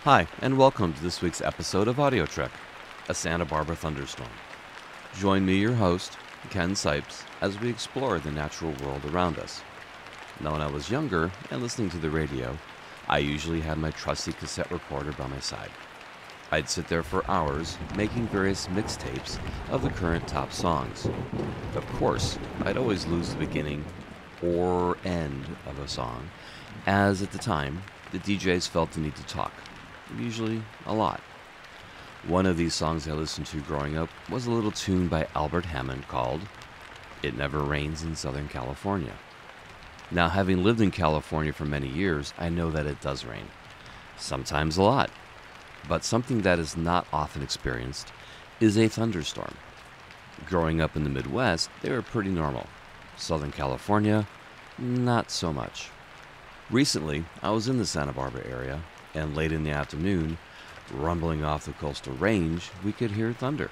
Hi, and welcome to this week's episode of Audio Trek, a Santa Barbara thunderstorm. Join me, your host, Ken Sipes, as we explore the natural world around us. Now, when I was younger and listening to the radio, I usually had my trusty cassette recorder by my side. I'd sit there for hours making various mixtapes of the current top songs. Of course, I'd always lose the beginning or end of a song, as at the time, the DJs felt the need to talk, usually a lot. One of these songs I listened to growing up was a little tune by Albert Hammond called "It Never Rains in Southern California." Now, having lived in California for many years, I know that it does rain. Sometimes a lot. But something that is not often experienced is a thunderstorm. Growing up in the Midwest, they were pretty normal. Southern California, not so much. Recently, I was in the Santa Barbara area, and late in the afternoon, rumbling off the coastal range, we could hear thunder.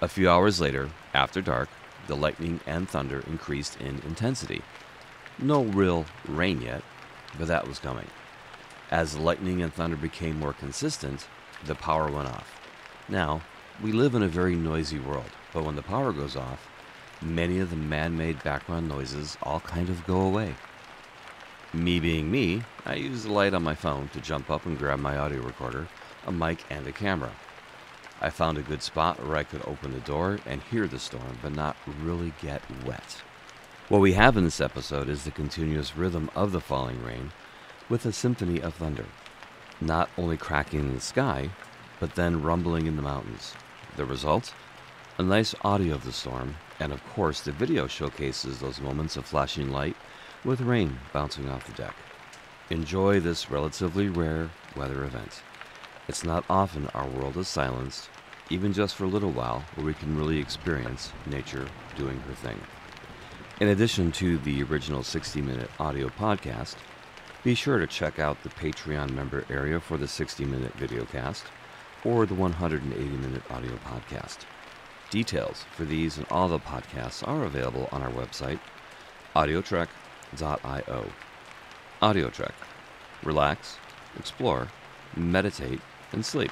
A few hours later, after dark, the lightning and thunder increased in intensity. No real rain yet, but that was coming. As the lightning and thunder became more consistent, the power went off. Now, we live in a very noisy world, but when the power goes off, many of the man-made background noises all kind of go away. Me being me, I use the light on my phone to jump up and grab my audio recorder, a mic, and a camera. I found a good spot where I could open the door and hear the storm, but not really get wet. What we have in this episode is the continuous rhythm of the falling rain, with a symphony of thunder, not only cracking in the sky, but then rumbling in the mountains. The result? A nice audio of the storm, and of course the video showcases those moments of flashing light with rain bouncing off the deck. Enjoy this relatively rare weather event. It's not often our world is silenced, even just for a little while, where we can really experience nature doing her thing. In addition to the original 60-minute audio podcast, be sure to check out the Patreon member area for the 60-minute videocast or the 180-minute audio podcast. Details for these and all the podcasts are available on our website, audiotrek.io. Audio Trek. Relax, explore, meditate, and sleep.